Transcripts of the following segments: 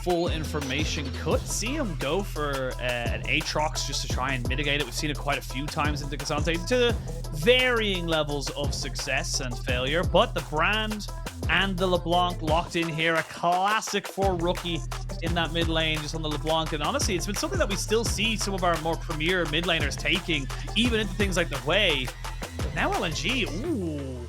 full information. Could see him go for an Aatrox just to try and mitigate it. We've seen it quite a few times into K'Sante to varying levels of success and failure, but the brand and the LeBlanc locked in here. A classic for Rookie in that mid lane, just on the LeBlanc. And honestly, it's been something that we still see some of our more premier mid laners taking, even into things like the Wei. But now LNG, ooh,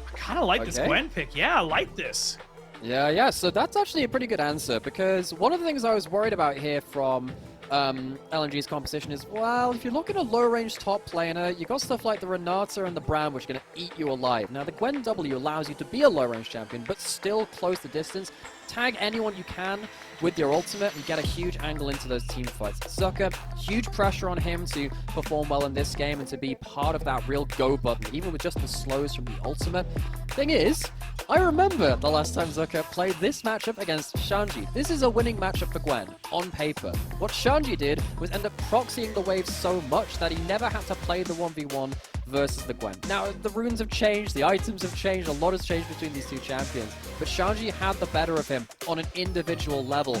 I kind of like this Gwen pick. Yeah, I like this. Yeah, so that's actually a pretty good answer, because one of the things I was worried about here from LNG's composition is, well, if you look at a low-range top laner, you got stuff like the Renata and the Bram, which are going to eat you alive. Now, the Gwen W allows you to be a low-range champion, but still close the distance. Tag anyone you can with your ultimate and get a huge angle into those team fights. Zika, huge pressure on him to perform well in this game and to be part of that real go button, even with just the slows from the ultimate. Thing is, I remember the last time Zika played this matchup against Shanji. This is a winning matchup for Gwen, on paper. What Shanji did was end up proxying the waves so much that he never had to play the 1v1 versus the Gwen. Now, the runes have changed, the items have changed, a lot has changed between these two champions, but Shanji had the better of him on an individual level.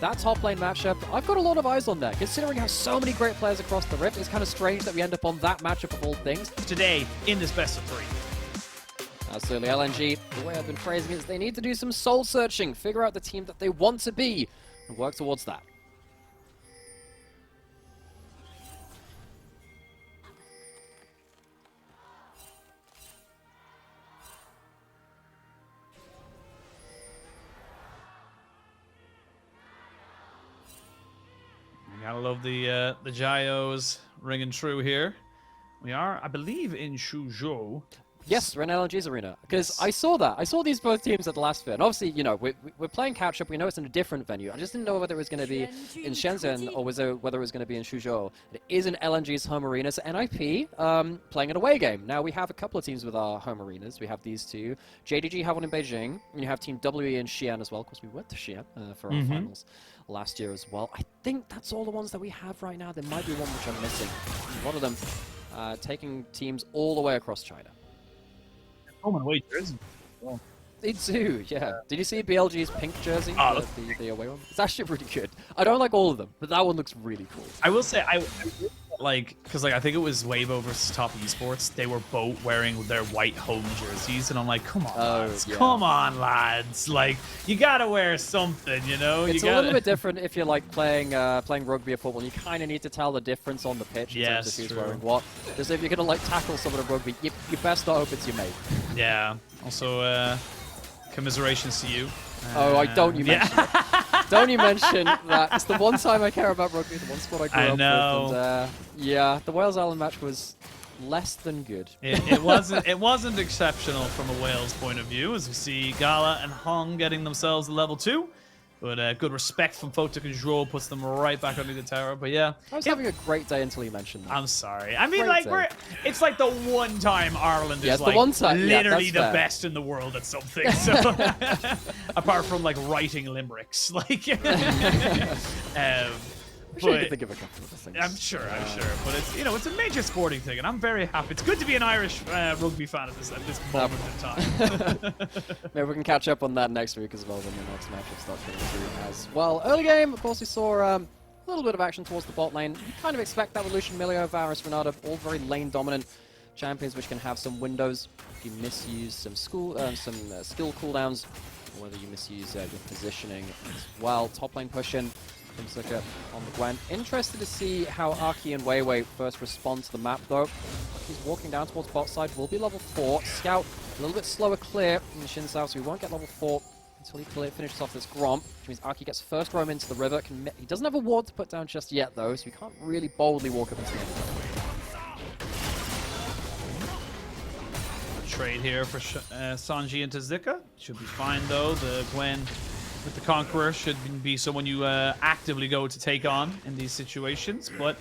That top lane matchup, I've got a lot of eyes on that. Considering how so many great players across the Rift, it's kind of strange that we end up on that matchup of all things. Today, in this best of 3. Absolutely, LNG, the way I've been phrasing it is they need to do some soul searching, figure out the team that they want to be, and work towards that. Gotta love the Gyos ringing true here. We are, I believe, in Zhuo. Yes, we're in LNG's arena. Because I saw that. I saw these both teams at the last fit. And obviously, you know, we're playing catch-up. We know it's in a different venue. I just didn't know whether it was going to be in Shenzhen or whether it was going to be in Zhuo. It is in LNG's home arena. So NIP playing an away game. Now, we have a couple of teams with our home arenas. We have these two. JDG have one in Beijing. And you have Team WE in Xi'an as well. Of course, we went to Xi'an for our finals last year as well. I think that's all the ones that we have right now. There might be one which I'm missing. A lot of them taking teams all the way across China. Home and away jerseys. Well. They do, yeah. Did you see BLG's pink jersey? The away one? It's actually really good. I don't like all of them, but that one looks really cool. I will say, I because I think it was WeiWei versus Top Esports. They were both wearing their white home jerseys, and I'm like, come on, lads. Yeah. Come on, lads. Like, you gotta wear something, you know? It's a little bit different if you're like playing rugby or football. You kind of need to tell the difference on the pitch in terms of who's wearing what. Because if you're gonna like tackle someone in rugby, you best not hope it's your mate. Yeah. Also, commiserations to you. Don't you mention it. Don't you mention that. It's the one time I care about rugby, the one sport I grew up with. And, yeah, the Wales Island match was less than good. It wasn't exceptional from a Wales point of view, as we see Gala and Hong getting themselves a level 2. But good respect from Photic and Zhuo puts them right back under the tower. But yeah, I was having a great day until you mentioned that. I'm sorry. I mean, like, it's like the one time Ireland is like literally the best in the world at something. So apart from like writing limericks, like. I'm sure you can think of a couple of things. I'm sure. But it's, you know, it's a major sporting thing, and I'm very happy. It's good to be an Irish rugby fan at this moment in time. Maybe we can catch up on that next week as well when the next matchup starts coming through as well. Early game, of course, we saw a little bit of action towards the bot lane. You kind of expect that with Lucian, Milio, Varus, Renata, all very lane dominant champions which can have some windows if you misuse some skill cooldowns, or whether you misuse your positioning as well. Top lane pushing. From Zika on the Gwen. Interested to see how Aki and WeiWei first respond to the map, though. He's walking down towards bot side, will be level 4. Scout, a little bit slower clear in the Shin South, so he won't get level 4 until he finishes off this Gromp, which means Aki gets first roam into the river. He doesn't have a ward to put down just yet, though, so he can't really boldly walk up into the end. Trade here for Shanji into Zika. Should be fine, though. The Gwen with the Conqueror should be someone you actively go to take on in these situations. But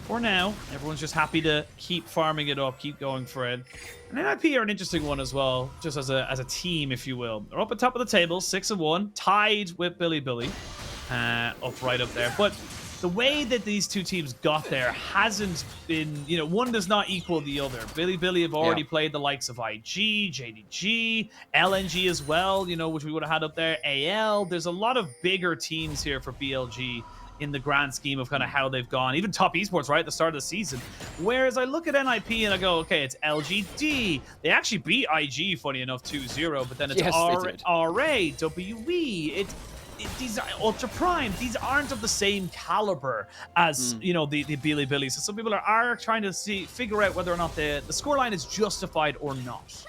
for now, everyone's just happy to keep farming it up, keep going for it. And NIP are an interesting one as well, just as a team, if you will. They're up at top of the table, 6-1, tied with Billy, up right up there. But the way that these two teams got there hasn't been, you know, one does not equal the other. Billy have already played the likes of IG, JDG, LNG as well, you know, which we would have had up there, AL. There's a lot of bigger teams here for BLG in the grand scheme of kind of how they've gone. Even top esports, right, at the start of the season. Whereas I look at NIP and I go, okay, it's LGD. They actually beat IG, funny enough, 2-0, but then it's RA, WE. These are Ultra Prime. These aren't of the same caliber as, you know, the Billy. So some people are trying to figure out whether or not the scoreline is justified or not.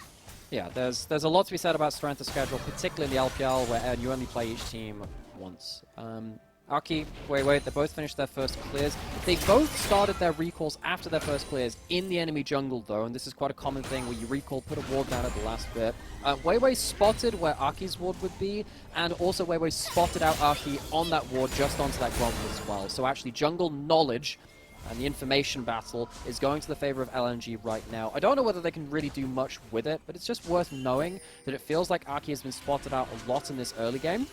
Yeah, there's a lot to be said about strength of schedule, particularly in the LPL, where you only play each team once. Aki, WeiWei, they both finished their first clears. They both started their recalls after their first clears in the enemy jungle, though, and this is quite a common thing where you recall, put a ward down at the last bit. WeiWei spotted where Aki's ward would be, and also WeiWei spotted out Aki on that ward just onto that grommet as well. So actually, jungle knowledge and the information battle is going to the favor of LNG right now. I don't know whether they can really do much with it, but it's just worth knowing that it feels like Aki has been spotted out a lot in this early game.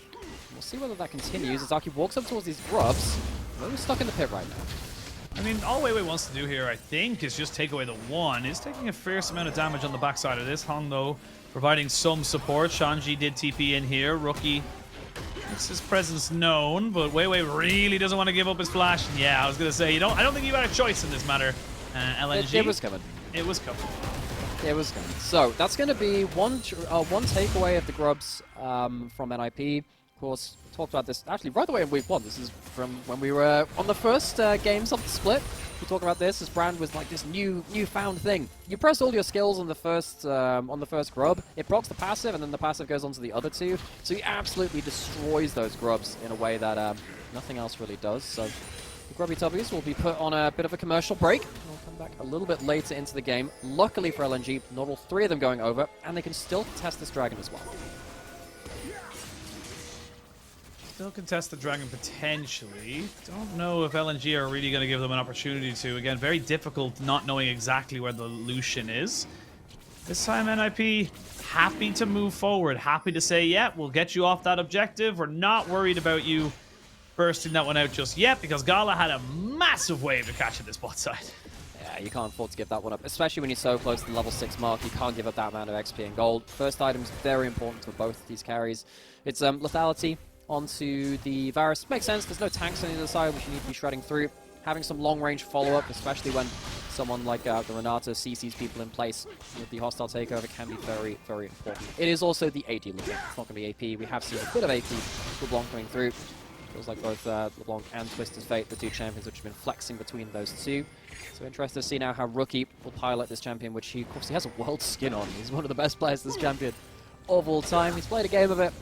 We'll see whether that continues as Aki walks up towards these grubs. We're stuck in the pit right now. I mean, all WeiWei wants to do here, I think, is just take away the one. He's taking a fierce amount of damage on the backside of this. Hong, though, providing some support. Shanji did TP in here. Rookie makes his presence known, but WeiWei really doesn't want to give up his flash. And yeah, I was going to say, I don't think you had a choice in this matter. LNG. It was coming. It was coming. It was coming. So that's going to be one takeaway of the grubs from NIP. Of course, we talked about this actually right away in week 1. This is from when we were on the first games of the split. We talked about this as Brand was like this newfound thing. You press all your skills on the first grub, it procs the passive, and then the passive goes on to the other two. So he absolutely destroys those grubs in a way that nothing else really does. So the Grubby Tubbies will be put on a bit of a commercial break. They'll come back a little bit later into the game. Luckily for LNG, not all 3 of them going over, and they can still test this dragon as well. Still contest the dragon potentially. Don't know if LNG are really going to give them an opportunity to. Again, very difficult not knowing exactly where the Lucian is. This time NIP happy to move forward. Happy to say, yeah, we'll get you off that objective. We're not worried about you bursting that one out just yet because Gala had a massive wave to catch at this bot side. Yeah, you can't afford to give that one up, especially when you're so close to the level 6 mark. You can't give up that amount of XP and gold. First item is very important for both of these carries. It's lethality onto the Varus. Makes sense, there's no tanks on the other side which you need to be shredding through. Having some long-range follow-up, especially when someone like the Renata CCs people in place with the hostile takeover, can be very, very important. It is also the AD looking. It's not going to be AP. We have seen a bit of AP LeBlanc coming through. Feels like both LeBlanc and Twisted Fate, the two champions which have been flexing between those two. So interested to see now how Rookie will pilot this champion, which of course he has a world skin on. He's one of the best players this champion of all time. He's played a game of it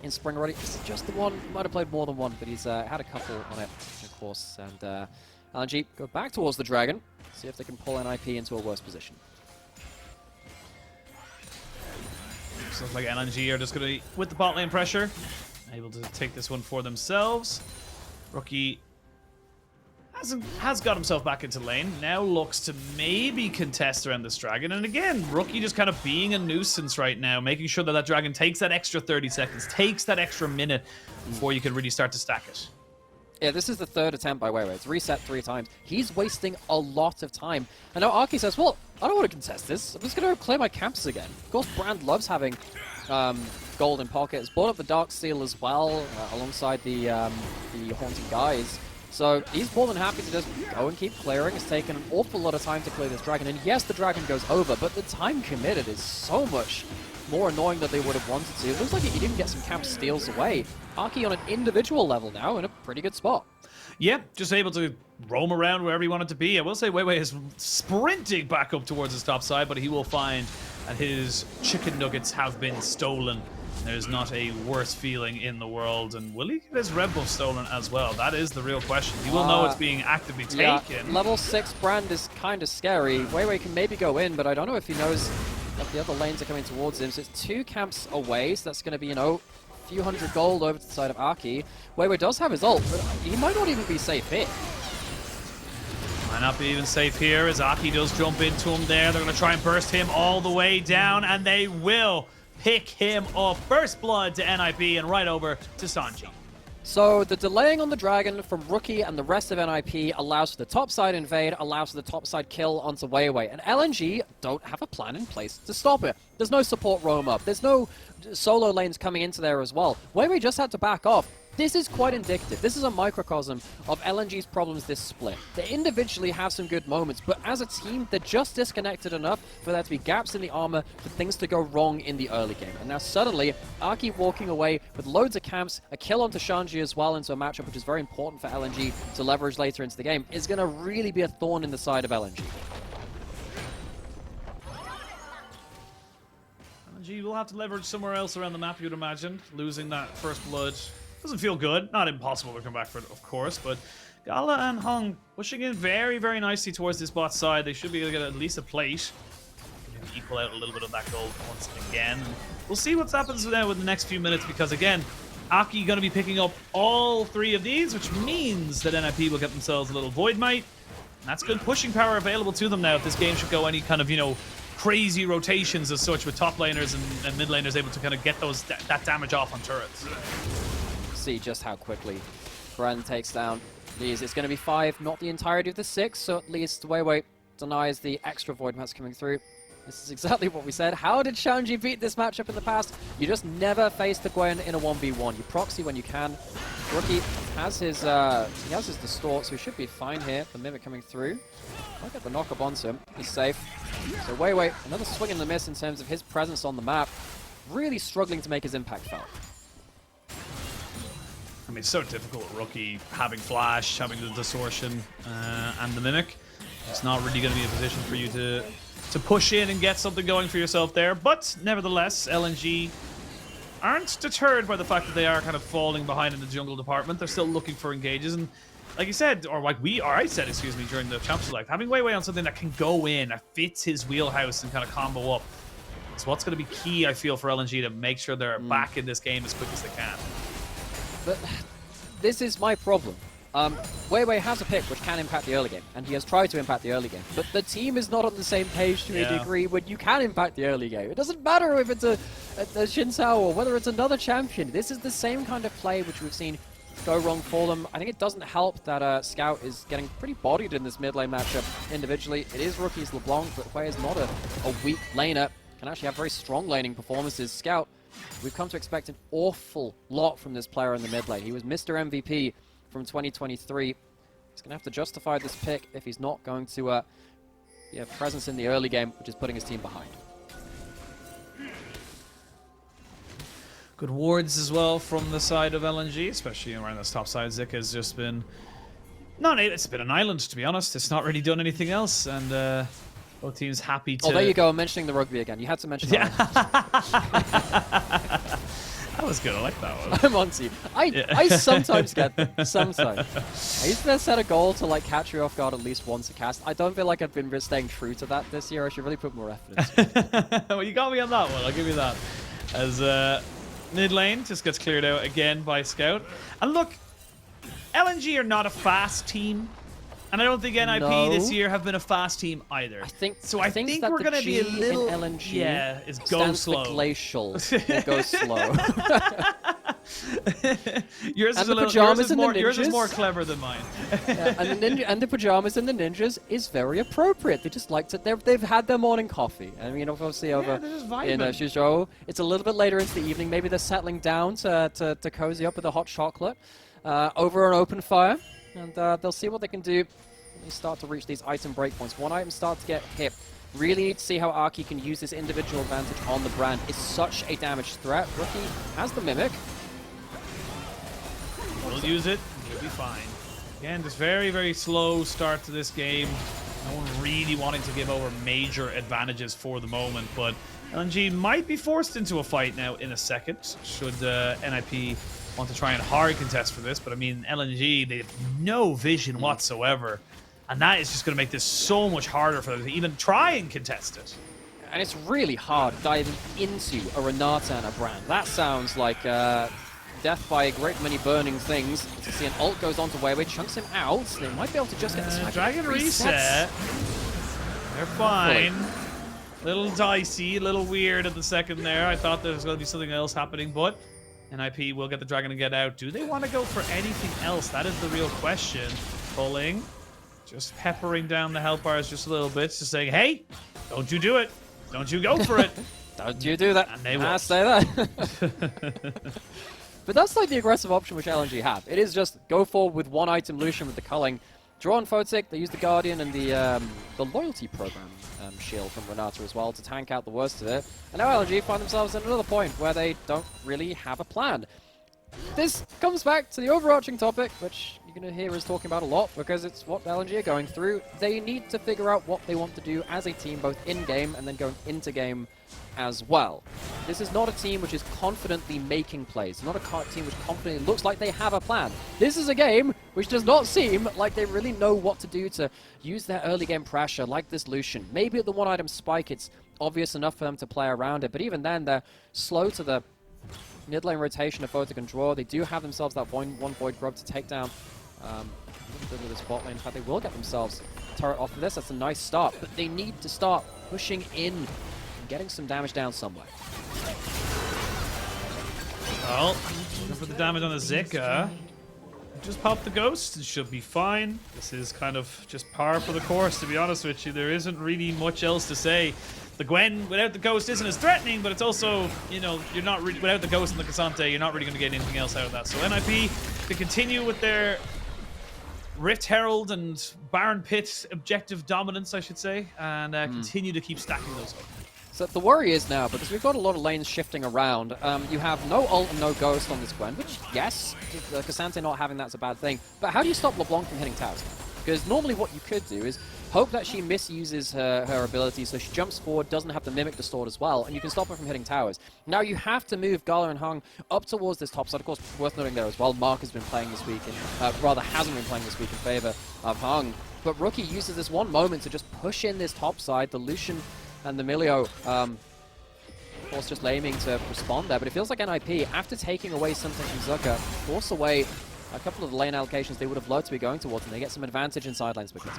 in spring already. This is just the one. He might have played more than one, but he's had a couple on it, of course. And LNG go back towards the dragon, see if they can pull NIP into a worse position. Looks like LNG are just going to be with the bot lane pressure, able to take this one for themselves. Rookie has got himself back into lane. Now looks to maybe contest around this dragon. And again, Rookie just kind of being a nuisance right now, making sure that that dragon takes that extra 30 seconds, takes that extra minute before you can really start to stack it. Yeah, this is the 3rd attempt by WeiWei. It's reset 3 times. He's wasting a lot of time. And now Arky says, well, I don't want to contest this. I'm just going to clear my camps again. Of course, Brand loves having gold in pocket. Has bought up the Dark Steel as well, alongside the Haunting Guys. So he's more than happy to just go and keep clearing. It's taken an awful lot of time to clear this dragon. And yes, the dragon goes over, but the time committed is so much more annoying than they would have wanted to. It looks like he didn't get some camp steals away. Arky on an individual level now in a pretty good spot. Yeah, just able to roam around wherever he wanted to be. I will say WeiWei is sprinting back up towards his top side, but he will find that his chicken nuggets have been stolen. There's not a worse feeling in the world. And will he get his red buff stolen as well? That is the real question. He will know it's being actively taken. Yeah, level 6 Brand is kind of scary. WeiWei can maybe go in, but I don't know if he knows that the other lanes are coming towards him. So it's 2 camps away, so that's going to be, a few hundred gold over to the side of Arky. WeiWei does have his ult, but he might not even be safe here. Might not be even safe here as Arky does jump into him there. They're going to try and burst him all the way down, and they will pick him up. First blood to NIP and right over to Shanji. So the delaying on the Dragon from Rookie and the rest of NIP allows for the topside invade, allows for the topside kill onto WeiWei. And LNG don't have a plan in place to stop it. There's no support roam up. There's no solo lanes coming into there as well. WeiWei just had to back off. This is quite indicative. This is a microcosm of LNG's problems this split. They individually have some good moments, but as a team, they're just disconnected enough for there to be gaps in the armor, for things to go wrong in the early game. And now suddenly, Aki walking away with loads of camps, a kill onto Shanji as well into a matchup which is very important for LNG to leverage later into the game, is going to really be a thorn in the side of LNG. LNG will have to leverage somewhere else around the map, you'd imagine. Losing that first blood doesn't feel good. Not impossible to come back for it, of course, but Gala and Hung pushing in very, very nicely towards this bot side. They should be able to get at least a plate. Equal out a little bit of that gold once again. And we'll see what happens now with the next few minutes, because again, Aki going to be picking up all 3 of these, which means that NIP will get themselves a little Void Might. And that's good pushing power available to them now if this game should go any kind of, you know, crazy rotations as such, with top laners and mid laners able to kind of get those that damage off on turrets. See just how quickly Bren takes down these. It's going to be 5, not the entirety of the 6, so at least WeiWei denies the extra Void Mats coming through. This is exactly what we said. How did Shanji beat this matchup in the past? You just never face the Gwen in a 1v1. You proxy when you can. Rookie has his distort, so he should be fine here. The Mimic coming through. I'll get the knock-up onto him. He's safe. So WeiWei, another swing and the miss in terms of his presence on the map. Really struggling to make his impact felt. I mean, it's so difficult with Rookie having Flash, having the Distortion, and the Mimic. It's not really going to be a position for you to push in and get something going for yourself there. But nevertheless, LNG aren't deterred by the fact that they are kind of falling behind in the jungle department. They're still looking for engages. And like you said, or like I said, excuse me, during the Champ Select, having WeiWei on something that can go in, that fits his wheelhouse and kind of combo up, is what's going to be key, I feel, for LNG to make sure they're back in this game as quick as they can. But this is my problem. WeiWei has a pick which can impact the early game, and he has tried to impact the early game. But the team is not on the same page to a degree when you can impact the early game. It doesn't matter if it's a Xin Sao or whether it's another champion. This is the same kind of play which we've seen go wrong for them. I think it doesn't help that Scout is getting pretty bodied in this mid lane matchup individually. It is Rookie's LeBlanc, but Hui is not a weak laner. Can actually have very strong laning performances. Scout, we've come to expect an awful lot from this player in the mid lane. He was Mr. MVP from 2023. He's going to have to justify this pick if he's not going to have presence in the early game, which is putting his team behind. Good wards as well from the side of LNG, especially around this top side. Zika has just been... it's been an island, to be honest. It's not really done anything else, and both teams happy to... Oh, there you go. I'm mentioning the rugby again. You had to mention that. That was good. I like that one. I'm on to you. I sometimes get them. Sometimes. I used to set a goal to like catch you off guard at least once a cast. I don't feel like I've been staying true to that this year. I should really put more effort into it. Well, you got me on that one. I'll give you that. As mid lane just gets cleared out again by Scout. And look, LNG are not a fast team. And I don't think NIP this year have been a fast team either. I think we're going to be a little... LNG is go slow. For glacial. It goes slow. yours is more clever than mine. and the pajamas and the ninjas is very appropriate. They just like to... They've had their morning coffee. I mean, obviously over in Zhuo, it's a little bit later into the evening. Maybe they're settling down to cozy up with a hot chocolate over an open fire. And they'll see what they can do when they start to reach these item breakpoints. One item starts to get hit. Really need to see how Aki can use this individual advantage on the brand. It's such a damage threat. Rookie has the Mimic. We'll use it. He'll be fine. Again, just very, very slow start to this game. No one really wanting to give over major advantages for the moment, but LNG might be forced into a fight now in a second, should NIP want to try and hard contest for this. But I mean, LNG, they have no vision whatsoever, and that is just going to make this so much harder for them to even try and contest it. And it's really hard diving into a Renata and a Brand. That sounds like death by a great many burning things. To see an ult goes on to WeiWei, chunks him out. They might be able to just get the smack. Dragon reset. They're fine. Little dicey, a little weird at the second there. I thought there was going to be something else happening, but NIP will get the dragon to get out. Do they want to go for anything else? That is the real question. Pulling. Just peppering down the health bars just a little bit. Just saying, hey, don't you do it. Don't you go for it. Don't you do that. And they I will. say that. But that's like the aggressive option which LNG have. It is just go forward with one item Lucian with the culling. Draw on Photic, they use the Guardian and the loyalty program shield from Renata as well to tank out the worst of it. And now LNG find themselves at another point where they don't really have a plan. This comes back to the overarching topic, which you're going to hear us talking about a lot because it's what LNG are going through. They need to figure out what they want to do as a team, both in-game and then going into game as well. This is not a team which is confidently making plays. Not a team which confidently looks like they have a plan. This is a game which does not seem like they really know what to do to use their early game pressure, like this Lucian. Maybe at the one item spike, it's obvious enough for them to play around it, but even then, they're slow to the mid lane rotation of Photic and Draw. They do have themselves that one Void Grub to take down a little bit of the spot lane. In fact, they will get themselves a turret off of this. That's a nice start, but they need to start pushing in and getting some damage down somewhere. Well, looking for the damage on the Zika. Just pop the ghost, it should be fine. This is kind of just par for the course, to be honest with you. There isn't really much else to say. The Gwen without the ghost isn't as threatening, but it's also, you know, you're not really, without the ghost and the Cassante, you're not really going to get anything else out of that. So NIP, to continue with their Rift Herald and Baron Pit objective dominance, I should say, and continue to keep stacking those up. So the worry is now, because we've got a lot of lanes shifting around, you have no ult and no ghost on this Gwen, which, yes, Cassante not having that's a bad thing, but how do you stop LeBlanc from hitting towers? Because normally what you could do is hope that she misuses her ability, so she jumps forward, doesn't have the Mimic Distort as well, and you can stop her from hitting towers. Now you have to move Gala and Hung up towards this top side. Of course, worth noting there as well, Mark has been playing this week, rather hasn't been playing this week in favor of Hung. But Rookie uses this one moment to just push in this top side. The Lucian and the Milio, of course, just aiming to respond there. But it feels like NIP, after taking away something from Zika, force away a couple of the lane allocations they would have loved to be going towards, and they get some advantage in side lanes because of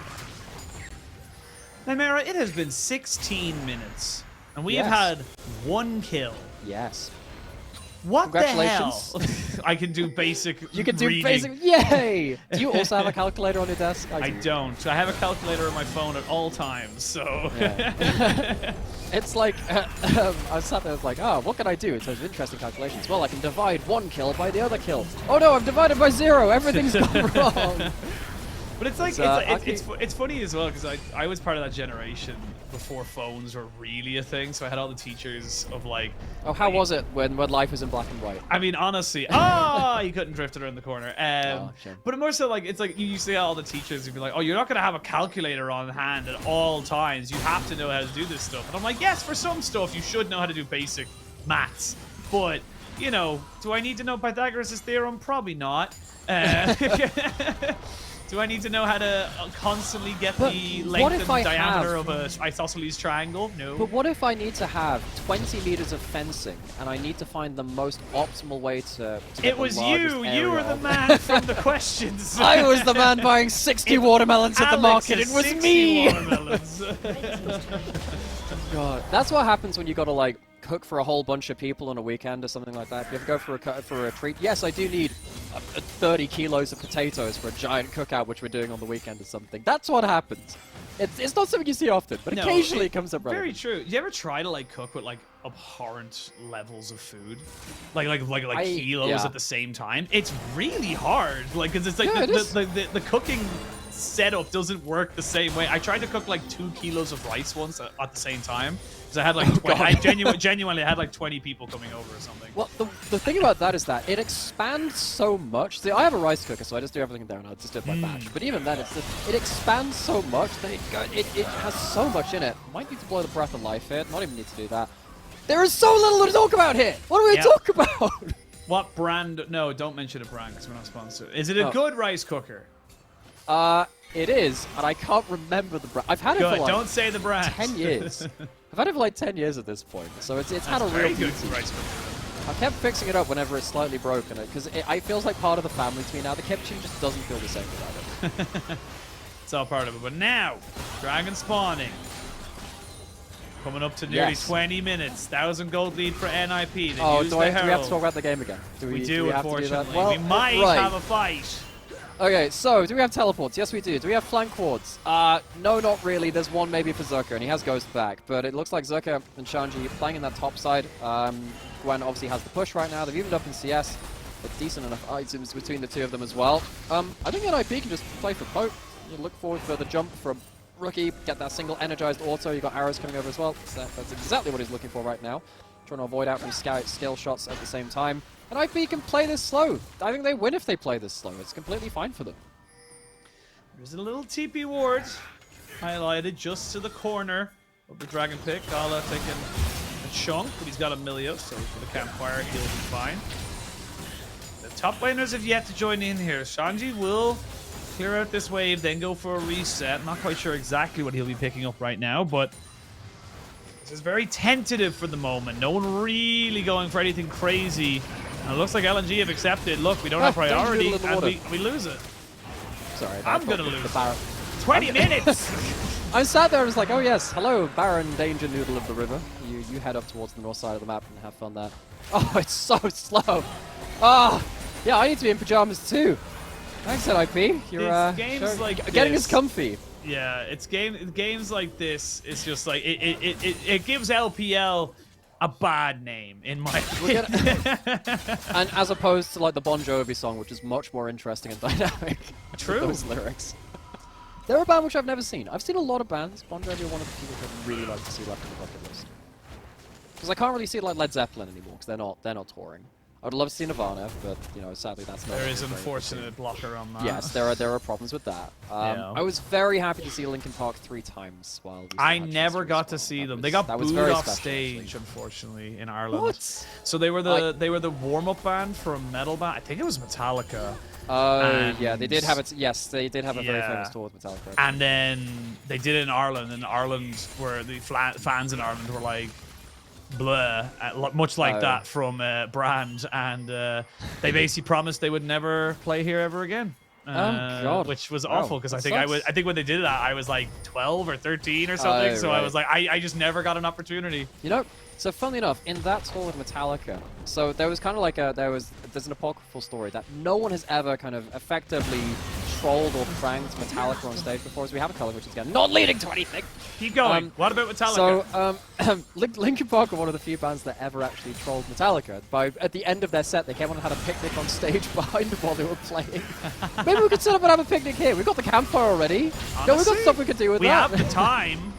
it. Nymeara, it has been 16 minutes, and we have had 1 kill. Yes. What the hell? Congratulations. I can do basic You can do reading. basic. Yay! Do you also have a calculator on your desk? I don't. I have a calculator on my phone at all times, so. Yeah. It's like, I sat there, I was like, oh, what can I do in terms of interesting calculations? Well, I can divide 1 kill by the other kill. Oh no, I've divided by 0. Everything's gone wrong. But it's like, it's funny as well, because I was part of that generation before phones were really a thing, so I had all the teachers of like... Oh, how was it when life was in black and white? I mean, honestly, you couldn't drift it around the corner. But more so, like, it's like you used to get all the teachers who'd be like, oh, you're not going to have a calculator on hand at all times. You have to know how to do this stuff. And I'm like, yes, for some stuff, you should know how to do basic maths. But, you know, do I need to know Pythagoras' theorem? Probably not. Do I need to know how to constantly get the length and diameter of an isosceles triangle? No. But what if I need to have 20 meters of fencing and I need to find the most optimal way to It was you! You were the man from the questions! I was the man buying 60 watermelons at the market! It was me! Watermelons. God, that's what happens when you gotta, like, cook for a whole bunch of people on a weekend or something like that. If you ever go for a treat, yes, I do need 30 kilos of potatoes for a giant cookout, which we're doing on the weekend or something. That's what happens. It's not something you see often, but occasionally it comes up. Very true. Do you ever try to like cook with like abhorrent levels of food, like kilos at the same time? It's really hard, like, because it's like the cooking setup doesn't work the same way. I tried to cook like 2 kilos of rice once at the same time. Because I had like I genuinely had like 20 people coming over or something. Well, the thing about that is that it expands so much. See, I have a rice cooker, so I just do everything there, and I just do it by batch. But even then, it expands so much that it has so much in it. Might need to blow the breath of life here. Not even need to do that. There is so little to talk about here. What are we to talk about? What brand? No, don't mention a brand because we're not sponsored. Is it a good rice cooker? It is, and I can't remember the brand. I've had it for like don't say the brand. 10 years. I've had it for like 10 years at this point, so it's had a real good rice cooker. I kept fixing it up whenever it's slightly broken, because it feels like part of the family to me now. The kitchen just doesn't feel the same without it. It's all part of it. But now, dragon spawning. coming up to nearly Yes. 20 minutes. 1,000 gold lead for NIP. They Oh, use do the we have to Herald. talk about the game again? We do, have to do that? unfortunately. Well, we might right. have a fight. Okay, so do we have teleports? Yes, we do. Do we have flank wards? No, not really. There's one maybe for Zika, and he has Ghost back. But it looks like Zika and Shanji playing in that top side. Gwen obviously has the push right now. They've evened up in CS. But decent enough items between the two of them as well. I think NIP can just play for Pope. You look forward for the jump from Rookie, get that single energized auto. You got arrows coming over as well. So that's exactly what he's looking for right now. Trying to avoid out from skill shots at the same time. And IP can play this slow. I think they win if they play this slow. It's completely fine for them. There's a little TP ward highlighted just to the corner of the Dragon Pick. Gala taking a chunk, but he's got a Milio, so for the campfire, he'll be fine. The top laners have yet to join in here. Shanji will clear out this wave, then go for a reset. Not quite sure exactly what he'll be picking up right now, but this is very tentative for the moment. No one really going for anything crazy. And it looks like LNG have accepted. Look, we don't have priority, and we lose it. Sorry, I'm going to lose the Baron. 20 minutes! I sat there and was like, oh yes, hello, Baron Danger Noodle of the River. You head up towards the north side of the map and have fun there. Oh, it's so slow. Ah, yeah, I need to be in pajamas too. Thanks, NIP. You're games like getting this, us comfy. Yeah, it's games like this. It's just like it gives LPL a bad name in my opinion. And as opposed to like the Bon Jovi song, which is much more interesting and dynamic. True. Those lyrics. They're a band which I've never seen. I've seen a lot of bands. Bon Jovi are one of the people I'd really like to see left in the bucket list. Because I can't really see like Led Zeppelin anymore because they're not touring. I'd love to see Nirvana, but you know, sadly that's not. There is an unfortunate blocker on that. Yes, there are problems with that. Yeah. I was very happy to see Linkin Park 3 times while we I never got to see them. They got booed off stage, unfortunately, in Ireland. What? So they were the warm-up band for a metal band. I think it was Metallica. Oh, yeah, they did have it. Yes, they did have a very famous tour with Metallica. And then they did it in Ireland, and Ireland, where the fans in Ireland were like, blah, much like that from Brand, and they basically promised they would never play here ever again. Oh God! Which was awful because I think when they did that I was like 12 or 13 or something. So right. I was like, I just never got an opportunity. You know, so funnily enough, in that tour with Metallica, so there was kind of like there's an apocryphal story that no one has ever kind of effectively trolled or pranked Metallica on stage before, as we have a color which is again not leading to anything. Keep going. What about Metallica? So, Linkin Park are one of the few bands that ever actually trolled Metallica. At the end of their set, they came on and had a picnic on stage behind them while they were playing. Maybe we could set up and have a picnic here. We've got the campfire already. Honestly, we've got stuff we could do with that. We have the time.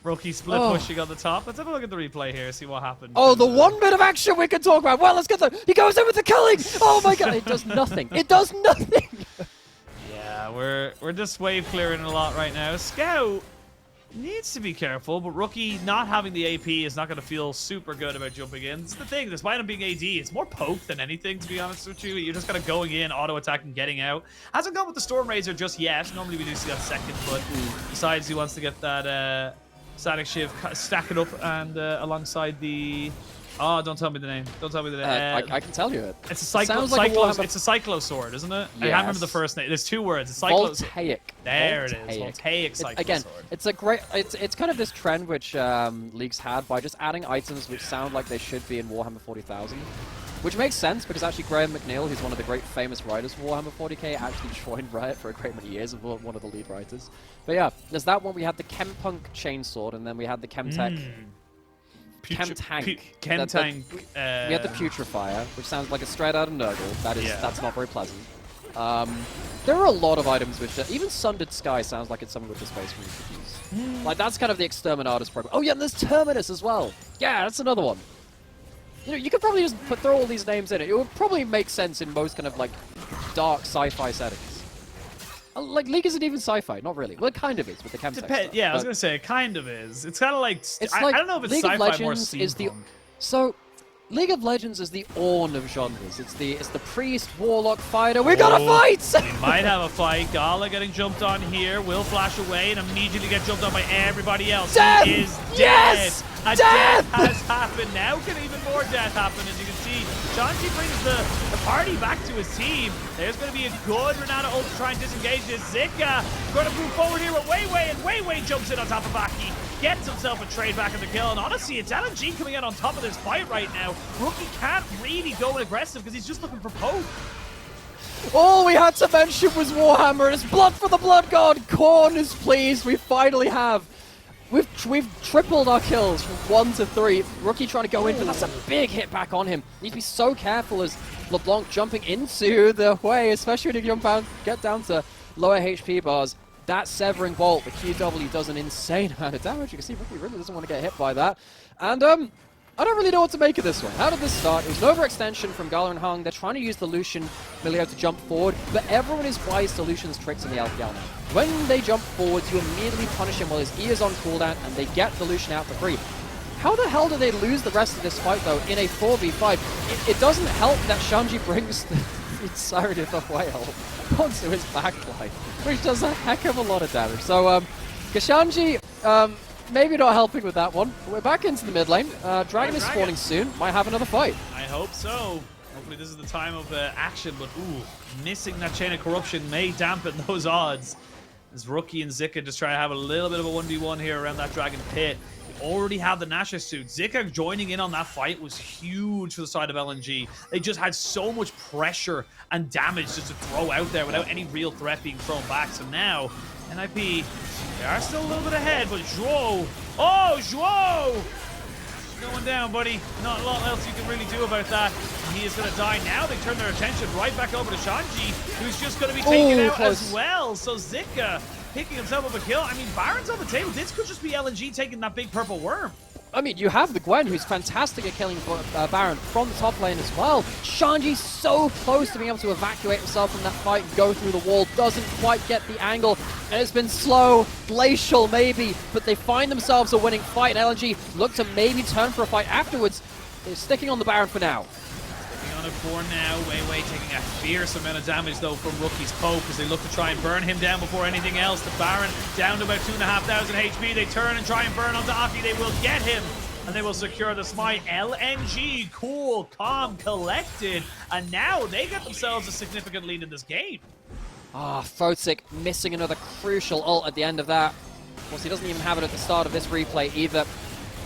Rookie split pushing on the top. Let's have a look at the replay here, see what happened. Oh, the one bit of action we can talk about. Well, let's get the... He goes in with the killing. Oh my God, it does nothing. It does nothing. Yeah, we're just wave clearing a lot right now. Scout needs to be careful, but Rookie not having the AP is not going to feel super good about jumping in. It's the thing, despite him being AD, it's more poke than anything, to be honest with you. You're just kind of going in, auto-attacking, getting out. Hasn't gone with the Storm Razor just yet. Normally we do see that second, but decides he wants to get that Static Shiv, stack it up, and alongside the... Oh, don't tell me the name. Don't tell me the name. I can tell you it. It's a it's a Cyclo Sword, isn't it? Yes. I can't remember the first name. There's 2 words. It's Cyclo. Voltaic. There it is. Voltaic Cyclo Again, Sword. it's a great. It's kind of this trend which League's had by just adding items which sound like they should be in Warhammer 40,000. Which makes sense because actually Graham McNeil, who's one of the great famous writers for Warhammer 40k, actually joined Riot for a great many years and one of the lead writers. But yeah, there's that one. We had the Chempunk Chainsword, and then we had the Chemtech. Chemtank. Chemtank. We had the Putrifier, which sounds like a straight out of Nurgle. That's not very pleasant. There are a lot of items which even Sundered Sky sounds like it's something with the Space Marine could use. Like that's kind of the Exterminatus program. Oh yeah, and there's Terminus as well. Yeah, that's another one. You know, you could probably just throw all these names in it. It would probably make sense in most kind of like dark sci-fi settings. Like League isn't even sci-fi, not really. Well, it kind of is with the Chemtech stuff. Yeah, I was gonna say it kind of is. It's kind of like I don't know if it's League sci-fi of Legends more is the steampunk. so League of Legends is the Ornn of genres. It's the priest, warlock, fighter. We gotta fight! We might have a fight. Gala getting jumped on here. Will flash away and immediately get jumped on by everybody else. Death! He is dead. Yes! A death has happened. Now can even more death happen, as you can see. Shanji brings the party back to his team. There's going to be a good Renata ult to try and disengage this. Zika going to move forward here with WeiWei, and WeiWei jumps in on top of Baki. Gets himself a trade back in the kill, and honestly, it's LNG coming out on top of this fight right now. Rookie can't really go aggressive because he's just looking for poke. All we had to mention was Warhammer, and it's blood for the blood god. Korn is pleased. We finally have. We've tripled our kills from 1 to 3. Rookie trying to go in, but that's a big hit back on him. Need to be so careful as LeBlanc jumping into the way, especially when you get down to lower HP bars. That Severing Bolt, the QW, does an insane amount of damage. You can see Rookie really doesn't want to get hit by that. And I don't really know what to make of this one. How did this start? It was an overextension from Gala and Hung. They're trying to use the Lucian Milio to jump forward, but everyone is wise to Lucian's tricks in the LPL now. When they jump forward, you immediately punish him while his E is on cooldown, and they get the Lucian out for free. How the hell do they lose the rest of this fight, though, in a 4v5? It doesn't help that Shanji brings the Siren of the Whale onto his backline, which does a heck of a lot of damage. So, Shanji, maybe not helping with that one. We're back into the mid lane. Dragon is spawning soon. Might have another fight. I hope so. Hopefully this is the time of action, but missing that chain of corruption may dampen those odds. As Rookie and Zika just try to have a little bit of a 1v1 here around that Dragon Pit. They already have the Nasher suit. Zika joining in on that fight was huge for the side of LNG. They just had so much pressure and damage just to throw out there without any real threat being thrown back. So now, NIP, they are still a little bit ahead, but Zhuo. Oh, Zhuo! Going down, buddy. Not a lot else you can really do about that. He is going to die now. They turn their attention right back over to Shanji, who's just going to be taken out as well. So Zika picking himself up a kill. I mean, Baron's on the table. This could just be LNG taking that big purple worm. I mean, you have the Gwen, who's fantastic at killing Baron from the top lane as well. Shanji's so close to being able to evacuate himself from that fight and go through the wall. Doesn't quite get the angle, and it's been slow, glacial maybe, but they find themselves a winning fight, and LNG look to maybe turn for a fight afterwards. They're sticking on the Baron for now. Sticking on it for now. WeiWei taking a fierce amount of damage, though, from Rookie's poke as they look to try and burn him down before anything else. The Baron down to about 2,500 HP. They turn and try and burn onto Aki. They will get him, and they will secure the smite. LNG, cool, calm, collected, and now they get themselves a significant lead in this game. Photic missing another crucial ult at the end of that. Of course, he doesn't even have it at the start of this replay either.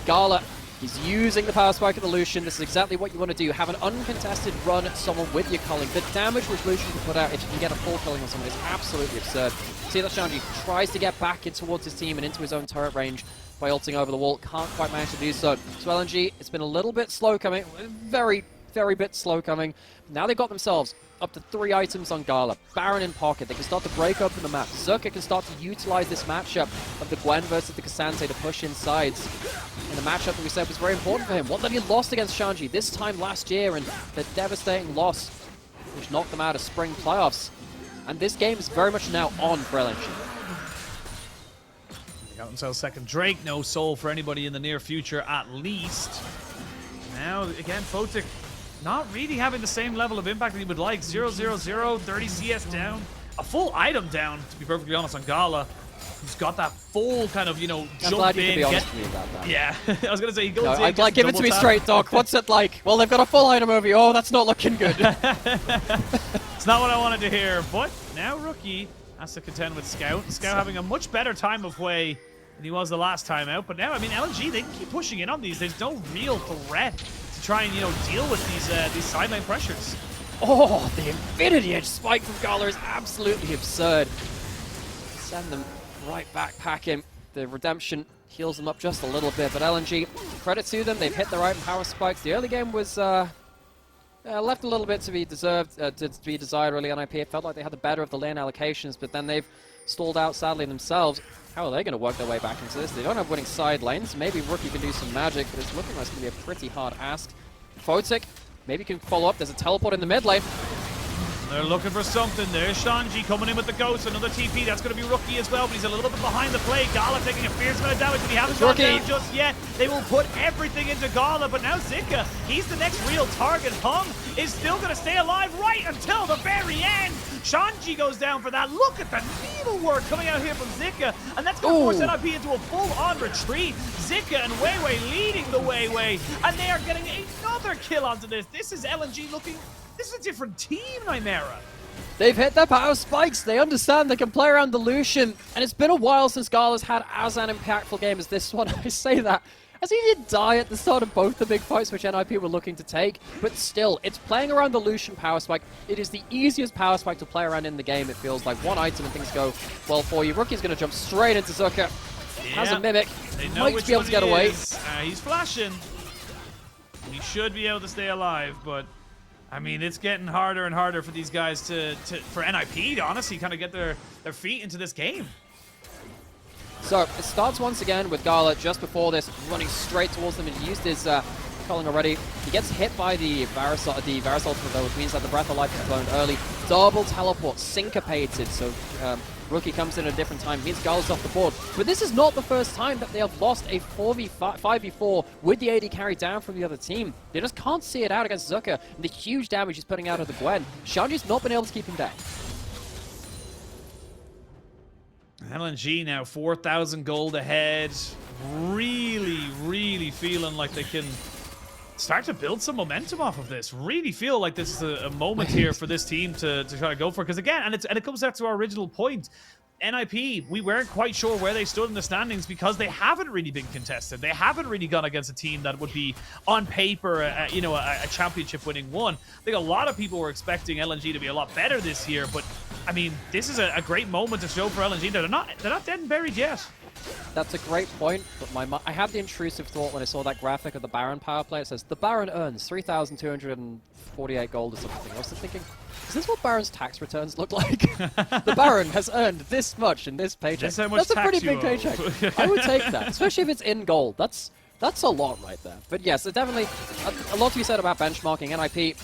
Gala, he's using the power spike of the Lucian. This is exactly what you want to do. Have an uncontested run at someone with your culling. The damage which Lucian can put out if you can get a full culling on someone is absolutely absurd. See that Shanji tries to get back in towards his team and into his own turret range by ulting over the wall. Can't quite manage to do so. So LNG, it's been a little bit slow coming. Very bit slow coming. Now they've got themselves up to 3 items on Gala. Baron in pocket. They can start to break open the map. Zika can start to utilize this matchup of the Gwen versus the Cassante to push inside. In a matchup that we said was very important for him. One that he lost against Shanji this time last year, and the devastating loss which knocked them out of spring playoffs. And this game is very much now on for LNG. They got themselves second Drake. No soul for anybody in the near future, at least. Now, again, Photic not really having the same level of impact that he would like. 0-0-0, 30 CS down. A full item down, to be perfectly honest, on Gala. He's got that full kind of, you know, I'm jump glad you in. can be honest with me about that. Yeah, I was going to say, he goes in. I'd like, give it to me straight, Doc. What's it like? Well, they've got a full item over you. Oh, that's not looking good. It's not what I wanted to hear, but now Rookie has to contend with Scout. Scout having a much better time of way than he was the last time out. But now, I mean, LNG, they can keep pushing in on these. There's no real threat to try and, you know, deal with these sideline pressures. Oh, the Infinity Edge spike from Gala is absolutely absurd. Send them right back packing. The Redemption heals them up just a little bit, but LNG, credit to them, they've hit the right power spikes. The early game was left a little bit to be desired, really. NIP, it felt like they had the better of the lane allocations, but then they've stalled out sadly themselves. How are they going to work their way back into this? They don't have winning side lanes. Maybe Rookie can do some magic, but it's looking like it's going to be a pretty hard ask. Photic, maybe can follow up. There's a teleport in the mid lane. They're looking for something. There's Shanji coming in with the ghost. Another TP. That's going to be Rookie as well, but he's a little bit behind the play. Gala taking a fierce amount of damage, but he hasn't gone down just yet. They will put everything into Gala, but now Zika, he's the next real target. Hung is still going to stay alive right until the very end. Shanji goes down for that. Look at the needlework coming out here from Zika, and that's going to force NIP into a full-on retreat. Zika and WeiWei leading the WeiWei, and they are getting another kill onto this. This is LNG looking This is a different team, Nymeara. They've hit their power spikes. They understand they can play around the Lucian. And it's been a while since Gala's had as an impactful game as this one. I say that as he did die at the start of both the big fights which NIP were looking to take. But still, it's playing around the Lucian power spike. It is the easiest power spike to play around in the game. It feels like one item and things go well for you. Rookie's going to jump straight into Zika. Has a Mimic. Might be able to get away. He's flashing. He should be able to stay alive, but I mean, it's getting harder and harder for these guys for NIP to honestly kind of get their feet into this game. So it starts once again with Gala just before this, running straight towards them, and he used his calling already. He gets hit by the Varus ultimate though, which means that the Breath of Life is blown early. Double teleport, syncopated, so Rookie comes in at a different time, means Gala's off the board. But this is not the first time that they have lost a 5v4 with the AD carry down from the other team. They just can't see it out against Zika, and the huge damage he's putting out of the Gwen. Shanji's not been able to keep him down. LNG now 4,000 gold ahead. Really feeling like they can start to build some momentum off of this. Really feel like this is a moment here for this team to try to go for it. Because again, and it comes back to our original point. NIP, we weren't quite sure where they stood in the standings because they haven't really been contested. They haven't really gone against a team that would be, on paper, a championship-winning one. I think a lot of people were expecting LNG to be a lot better this year, but I mean, this is a great moment to show for LNG. They're not dead and buried yet. That's a great point, but I had the intrusive thought when I saw that graphic of the Baron power play. It says, the Baron earns 3,248 gold or something. I was thinking, is this what Baron's tax returns look like? The Baron has earned this much in this paycheck. That's a pretty big paycheck. I would take that, especially if it's in gold. That's a lot right there. But yes, there's definitely a lot to be said about benchmarking. NIP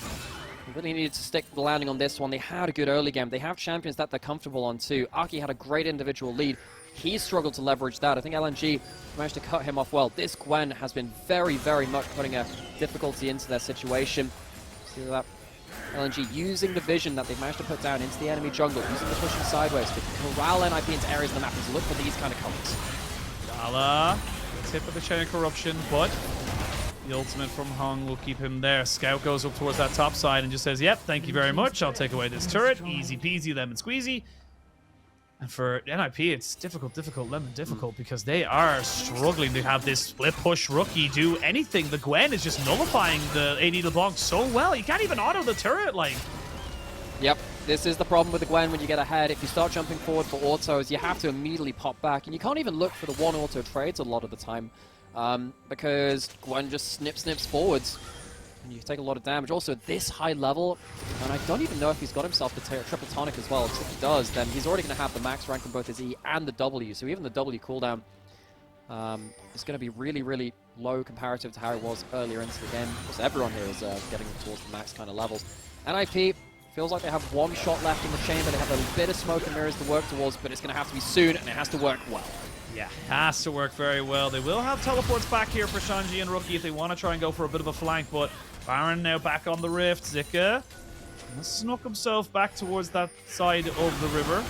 really needed to stick the landing on this one. They had a good early game. They have champions that they're comfortable on too. Aki had a great individual lead. He struggled to leverage that. I think LNG managed to cut him off well. This Gwen has been very much putting a difficulty into their situation. See that? LNG using the vision that they've managed to put down into the enemy jungle, using the pushing sideways to corral NIP into areas of the map and look for these kind of colors. Gala, tip of the chain of corruption, but the ultimate from Hung will keep him there. Scout goes up towards that top side and just says, yep, thank you very much. I'll take away this turret. Easy peasy, lemon squeezy. And for NIP, it's difficult, because they are struggling to have this split push Rookie do anything. The Gwen is just nullifying the AD LeBlanc so well. You can't even auto the turret, like. Yep, this is the problem with the Gwen when you get ahead. If you start jumping forward for autos, you have to immediately pop back. And you can't even look for the one auto trades a lot of the time. Because Gwen just snips forwards. And you take a lot of damage. Also, this high level, and I don't even know if he's got himself the triple tonic as well. Because if he does, then he's already going to have the max rank on both his E and the W. So even the W cooldown is going to be really low comparative to how it was earlier into the game. Because everyone here is getting towards the max kind of levels. NIP feels like they have one shot left in the chamber. They have a bit of smoke and mirrors to work towards, but it's going to have to be soon, and it has to work well. Yeah, has to work very well. They will have teleports back here for Shanji and Rookie if they want to try and go for a bit of a flank, but Baron now back on the rift. Zika snuck himself back towards that side of the river.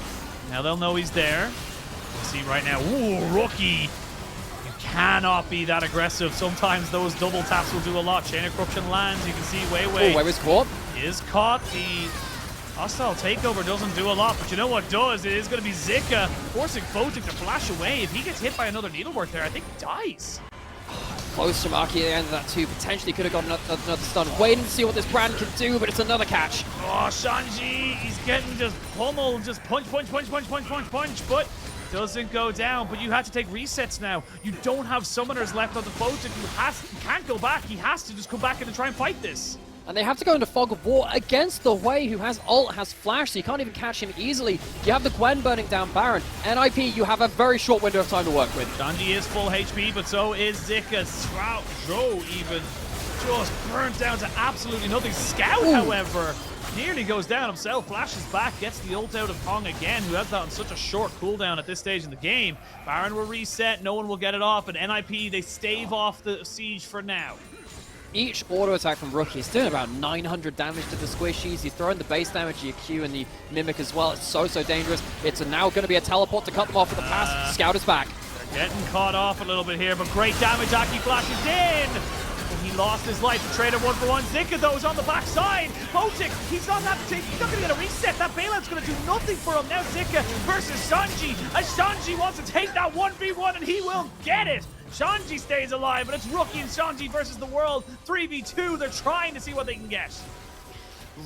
Now they'll know he's there. You see right now, ooh, Rookie. You cannot be that aggressive. Sometimes those double taps will do a lot. Chain of Corruption lands. You can see WeiWei WeiWei's caught. Is caught. The hostile takeover doesn't do a lot, but you know what does? It is going to be Zika forcing Photic to flash away. If he gets hit by another needlework there, I think he dies. Close from Aki at the end of that too. Potentially could have got another stun. Waiting to see what this brand can do, but it's another catch. Oh, Shanji, he's getting just pummeled. Just punch, but doesn't go down. But you had to take resets now. You don't have summoners left on the Photic. You can't go back. He has to just come back in and try and fight this. And they have to go into Fog of War against the Wei, who has ult, has flash, so you can't even catch him easily. You have the Gwen burning down Baron. NIP, you have a very short window of time to work with. Shanji is full HP, but so is Zika. Zhuo even just burnt down to absolutely nothing. Scout, however, nearly goes down himself, flashes back, gets the ult out of Hong again, who has that on such a short cooldown at this stage in the game. Baron will reset, no one will get it off, and NIP, they stave off the siege for now. Each auto attack from Rookie is doing about 900 damage to the squishies. He's throwing the base damage to your Q and the Mimic as well. It's so dangerous. It's now going to be a teleport to cut them off with the pass. Scout is back. They're getting caught off a little bit here, but great damage. Aki flashes in. he lost his life to trade a 1-for-1. Zika, though, is on the backside. Photic, he's not going to get a reset. That bailout's going to do nothing for him. Now Zika versus Shanji, as Shanji wants to take that 1v1, and he will get it. Shanji stays alive, but it's Rookie and Shanji versus the world. 3v2, they're trying to see what they can get.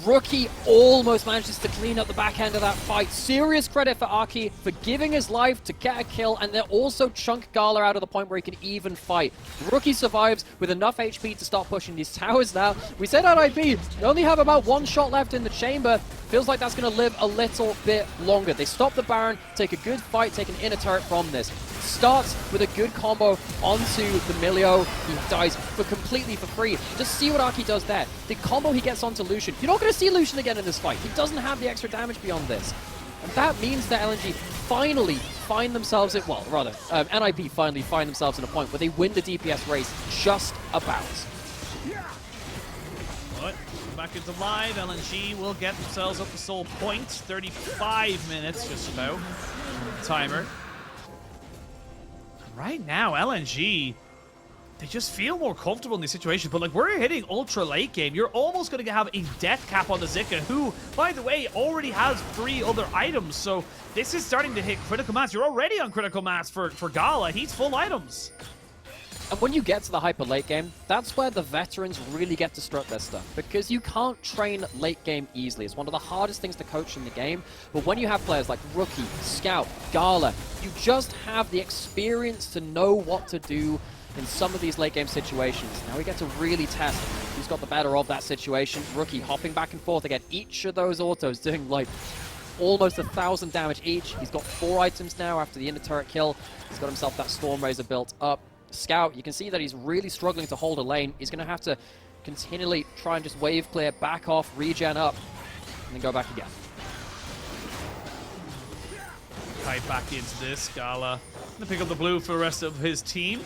Rookie almost manages to clean up the back end of that fight. Serious credit for Aki for giving his life to get a kill, and then also chunk Gala out of the point where he can even fight. Rookie survives with enough HP to start pushing these towers now. We said on IP, they only have about 1 shot left in the chamber. Feels like that's going to live a little bit longer. They stop the Baron, take a good fight, take an inner turret from this. Starts with a good combo onto the Milio. He dies completely for free. Just see what Aki does there. The combo he gets onto Lucian. You're not going to see Lucian again in this fight. He doesn't have the extra damage beyond this. And that means that LNG finally find themselves at, well, rather, NIP finally find themselves in a point where they win the DPS race just about. But back into live, LNG will get themselves up to Soul Point. 35 minutes, just about. Timer. Right now, LNG, they just feel more comfortable in these situations. But like, we're hitting ultra late game. You're almost going to have a death cap on the Zika, who, by the way, already has 3 other items. So this is starting to hit critical mass. You're already on critical mass for Gala. He's full items. And when you get to the hyper late game, that's where the veterans really get to strut their stuff, because you can't train late game easily. It's one of the hardest things to coach in the game, but when you have players like Rookie, Scout, Gala, you just have the experience to know what to do in some of these late game situations. Now we get to really test who's got the better of that situation. Rookie hopping back and forth again, each of those autos doing like almost 1,000 damage each. He's got 4 items now after the inner turret kill. He's got himself that Storm Razor built up. Scout, you can see that he's really struggling to hold a lane. He's going to have to continually try and just wave clear, back off, regen up, and then go back again. Right back into this. Gala going to pick up the blue for the rest of his team.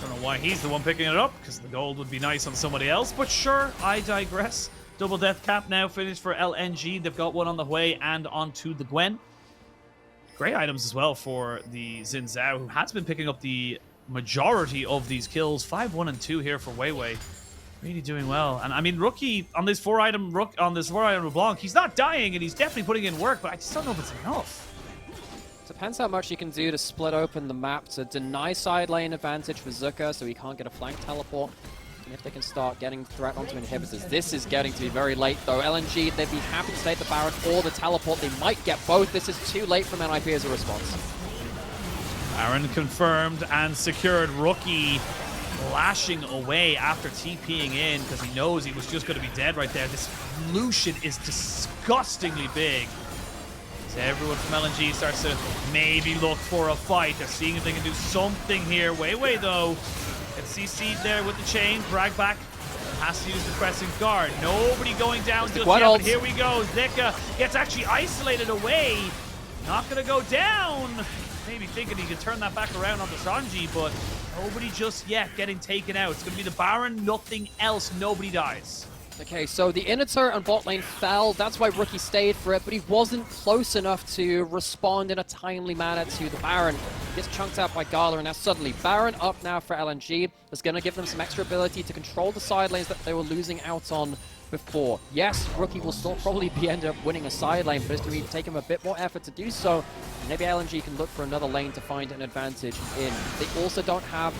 Don't know why he's the one picking it up, because the gold would be nice on somebody else, but sure, I digress. Double death cap now finished for LNG. They've got one on the way and onto the Gwen. Great items as well for the Xin Zhao, who has been picking up the majority of these kills. 5, 1, and 2 here for WeiWei. Really doing well. And I mean, Rookie on this 4-item LeBlanc, he's not dying and he's definitely putting in work, but I just don't know if it's enough. Depends how much you can do to split open the map to deny side lane advantage for Zika so he can't get a flank teleport. And if they can start getting threat onto inhibitors. This is getting to be very late though. LNG, they'd be happy to take the Baron or the teleport. They might get both. This is too late from NIP as a response. Baron confirmed and secured. Rookie lashing away after TPing in because he knows he was just going to be dead right there. This Lucian is disgustingly big. So everyone from LNG starts to maybe look for a fight. They're seeing if they can do something here. WeiWei, though, gets CC'd there with the chain. Brag back. Has to use the pressing guard. Nobody going down just yet, but here we go. Zika gets actually isolated away. Not going to go down. Maybe thinking he could turn that back around on the Shanji, but nobody just yet getting taken out. It's going to be the Baron, nothing else. Nobody dies. Okay, so the inner turret on bot lane fell. That's why Rookie stayed for it, but he wasn't close enough to respond in a timely manner to the Baron. Gets chunked out by Gala, and now suddenly Baron up now for LNG. Is going to give them some extra ability to control the side lanes that they were losing out on before. Yes, Rookie will still probably end up winning a side lane, but it's going to take him a bit more effort to do so. Maybe LNG can look for another lane to find an advantage in. They also don't have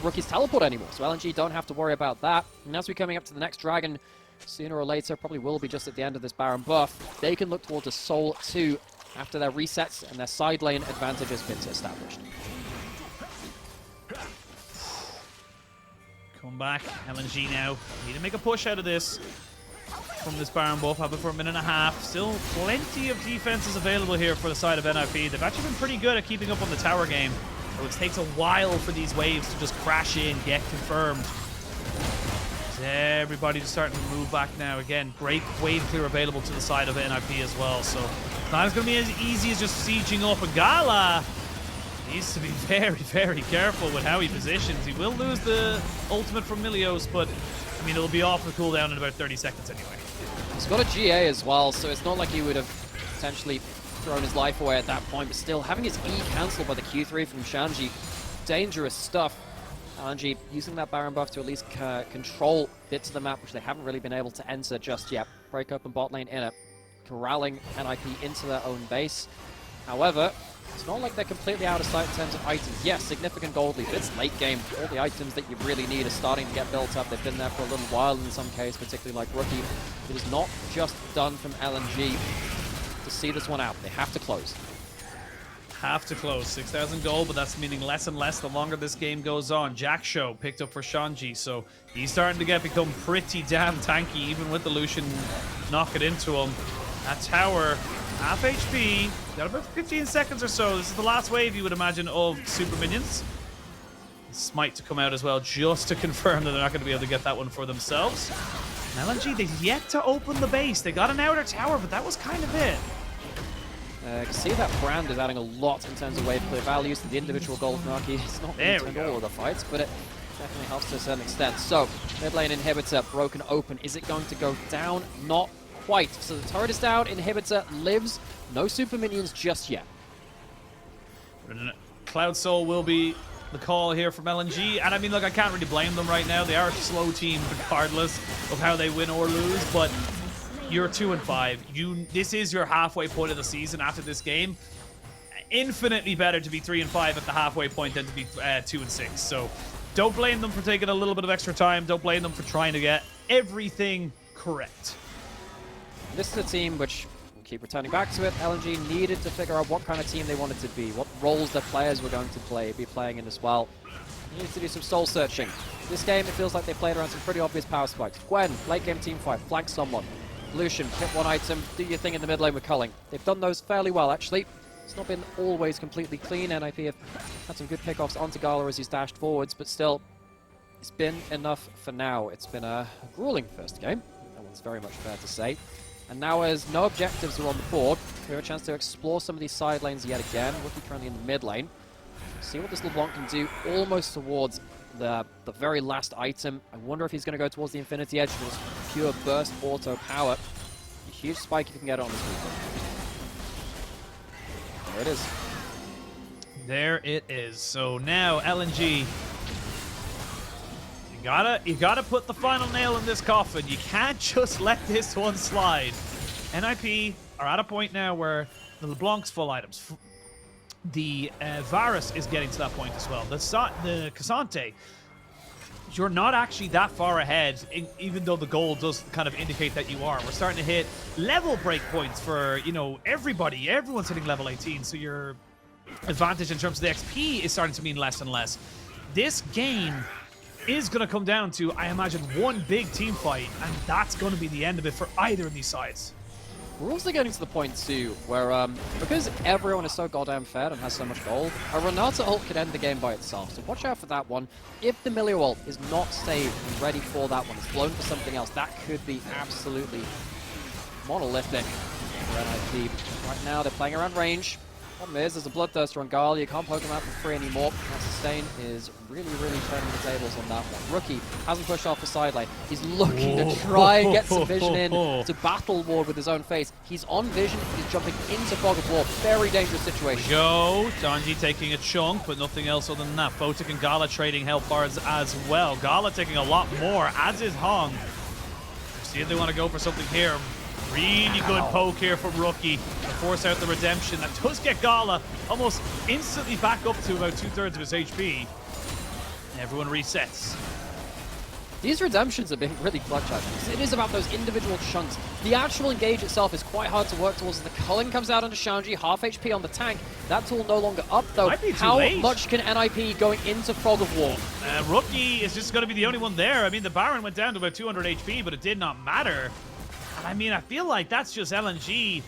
Rookie's teleport anymore, so LNG don't have to worry about that. And as we're coming up to the next dragon, sooner or later, probably will be just at the end of this Baron buff, they can look towards a Soul 2 after their resets and their side lane advantage has been established. Come back, LNG now. Need to make a push out of this. From this Baron buff, have it for a minute and a half. Still plenty of defenses available here for the side of NIP. They've actually been pretty good at keeping up on the tower game. So it takes a while for these waves to just crash in, get confirmed. Everybody just starting to move back now. Again, great wave clear available to the side of NIP as well. So it's not going to be as easy as just sieging up a Gala. Needs to be very, very careful with how he positions. He will lose the ultimate from Milios, but I mean, it'll be off the cooldown in about 30 seconds anyway. He's got a GA as well, so it's not like he would have potentially thrown his life away at that point, but still, having his E cancelled by the Q3 from Shanji, dangerous stuff. LNG using that Baron buff to at least control bits of the map which they haven't really been able to enter just yet. Break open bot lane inner, corralling NIP into their own base. However, it's not like they're completely out of sight in terms of items. Yes, significant gold lead, but it's late game. All the items that you really need are starting to get built up. They've been there for a little while in some case, particularly like Rookie. It is not just done from LNG to see this one out. They have to close. Have to close. 6,000 gold, but that's meaning less and less the longer this game goes on. Jack Show picked up for Shanji, so he's starting to become pretty damn tanky, even with the Lucian knocking into him. That tower, half HP, got about 15 seconds or so. This is the last wave, you would imagine, of super minions. Smite to come out as well, just to confirm that they're not going to be able to get that one for themselves. And LNG, they've yet to open the base. They got an outer tower, but that was kind of it. You can see that Brand is adding a lot in terms of wave clear values to the individual gold marquee. It's not going to win all of the fights, but it definitely helps to a certain extent. So, mid lane inhibitor broken open. Is it going to go down? Not quite. So the turret is down, inhibitor lives. No super minions just yet. Cloud Soul will be the call here from LNG, and I mean, look, I can't really blame them right now. They are a slow team regardless of how they win or lose, but you're 2-5. This is your halfway point of the season after this game. Infinitely better to be 3-5 at the halfway point than to be 2-6. So don't blame them for taking a little bit of extra time. Don't blame them for trying to get everything correct. This is a team which, we'll keep returning back to it, LNG needed to figure out what kind of team they wanted to be, what roles their players were going to be playing in as well. They needed to do some soul searching. This game, it feels like they played around some pretty obvious power spikes. Gwen, late game team fight, flank someone. Lucian, hit one item, do your thing in the mid lane with culling. They've done those fairly well, actually. It's not been always completely clean. NIP have had some good pickoffs onto Gala as he's dashed forwards, but still, it's been enough for now. It's been a grueling first game. That one's very much fair to say. And now as no objectives are on the board, we have a chance to explore some of these side lanes yet again. Rookie currently in the mid lane. See what this LeBlanc can do almost towards the very last item. I wonder if he's going to go towards the Infinity Edge for this pure burst auto power. A huge spike if you can get it on this move. There it is. There it is. So now LNG, you gotta put the final nail in this coffin. You can't just let this one slide. NIP are at a point now where the LeBlanc's full items. The Varus is getting to that point as well. The Cassante, you're not actually that far ahead, even though the goal does kind of indicate that you are. We're starting to hit level break points for, you know, everybody. Everyone's hitting level 18, so your advantage in terms of the XP is starting to mean less and less. This game is going to come down to, I imagine, one big team fight, and that's going to be the end of it for either of these sides. We're also getting to the point, too, where, because everyone is so goddamn fed and has so much gold, a Renata ult could end the game by itself, so watch out for that one. If the Milio ult is not saved and ready for that one, it's blown for something else, that could be absolutely monolithic for NIP. Right now, they're playing around range. Problem is, there's a Bloodthirster on Gala. You can't poke him out for free anymore. That sustain is really, really turning the tables on that one. Rookie hasn't pushed off the side lane. He's looking to try and get some vision in to battle ward with his own face. He's on vision. He's jumping into Fog of War. Very dangerous situation. Go. Shanji taking a chunk, but nothing else other than that. Photic and Gala trading health bars as well. Gala taking a lot more, as is Hong. See if they want to go for something here. Really good poke here from Rookie to force out the redemption. That does get Gala almost instantly back up to about 2/3 of his HP. Everyone resets. These redemptions are being really clutch, actually. It is about those individual chunks. The actual engage itself is quite hard to work towards. The culling comes out onto Shanji, half HP on the tank. That tool no longer up, though. How much can NIP going into Fog of War? Rookie is just going to be the only one there. I mean, the Baron went down to about 200 HP, but it did not matter. I mean, I feel like that's just LNG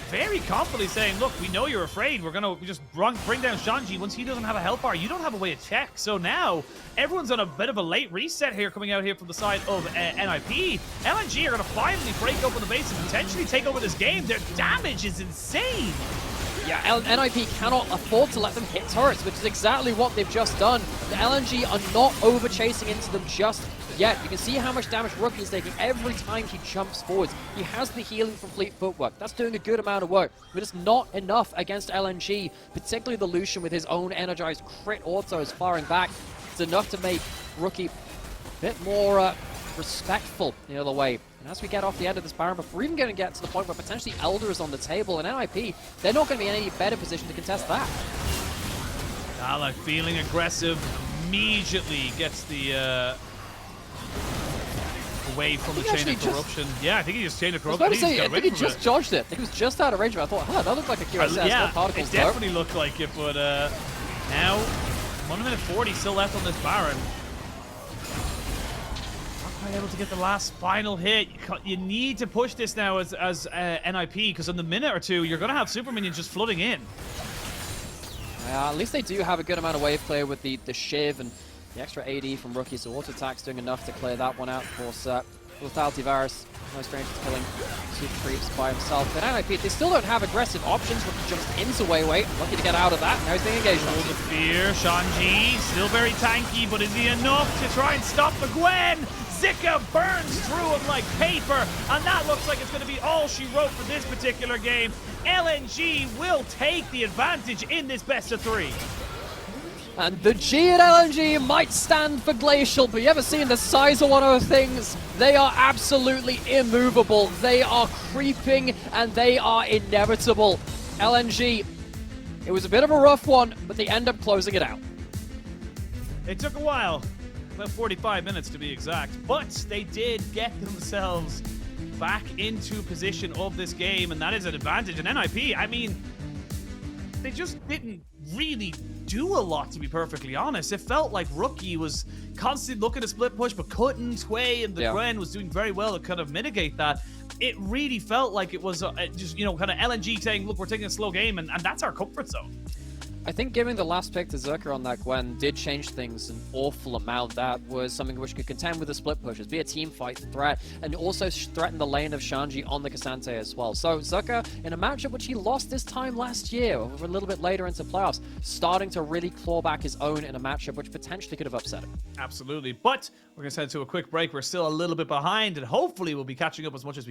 very confidently saying, look, we know you're afraid. We're going to just bring down Shanji. Once he doesn't have a health bar, you don't have a way to check. So now, everyone's on a bit of a late reset here coming out here from the side of NIP. LNG are going to finally break open the base and potentially take over this game. Their damage is insane. Yeah, NIP cannot afford to let them hit turrets, which is exactly what they've just done. The LNG are not over-chasing into them just yet. You can see how much damage Rookie is taking every time he jumps forwards. He has the healing from Fleet Footwork. That's doing a good amount of work, but it's not enough against LNG, particularly the Lucian with his own energized crit autos firing back. It's enough to make Rookie a bit more respectful the other way. And as we get off the end of this Baron, we're even going to get to the point where potentially Elder is on the table, and NIP, they're not going to be in any better position to contest that. Gala feeling aggressive, immediately gets the away from the chain of corruption. Yeah, I think he just chain of corruption. I think he just dodged it. He was just out of range, but I thought, that looked like a QSS. Yeah, particles it definitely looked like it, but now 1 minute 40 still left on this Baron. Not quite able to get the last final hit. You need to push this now as NIP, because in the minute or two, you're going to have super minions just flooding in. At least they do have a good amount of wave play with the Shiv and the extra AD from Rookie, so auto attack's doing enough to clear that one out. Of course, Lethality Varus, no stranger to killing 2 creeps by himself. But NIP, they still don't have aggressive options. Rookie jumps into WeiWei, lucky to get out of that. Now he's being engaged. All the fear, Shanji, still very tanky, but is he enough to try and stop the Gwen? Zika burns through him like paper, and that looks like it's going to be all she wrote for this particular game. LNG will take the advantage in this best of 3. And the G at LNG might stand for Glacial, but you ever seen the size of one of those things? They are absolutely immovable. They are creeping, and they are inevitable. LNG, it was a bit of a rough one, but they end up closing it out. It took a while, about 45 minutes to be exact, but they did get themselves back into position of this game, and that is an advantage. And NIP, I mean, they just didn't really do a lot, to be perfectly honest. It felt like Rookie was constantly looking to split push, but couldn't. Wei and the Gwen was doing very well to kind of mitigate that. It really felt like it was just, kind of LNG saying, look, we're taking a slow game, and that's our comfort zone. I think giving the last pick to Zika on that Gwen did change things an awful amount. That was something which could contend with the split pushes, be a team fight threat, and also threaten the lane of Shanji on the Cassante as well. So Zika, in a matchup which he lost this time last year, or a little bit later into playoffs, starting to really claw back his own in a matchup which potentially could have upset him. Absolutely, but we're going to send to a quick break. We're still a little bit behind, and hopefully we'll be catching up as much as we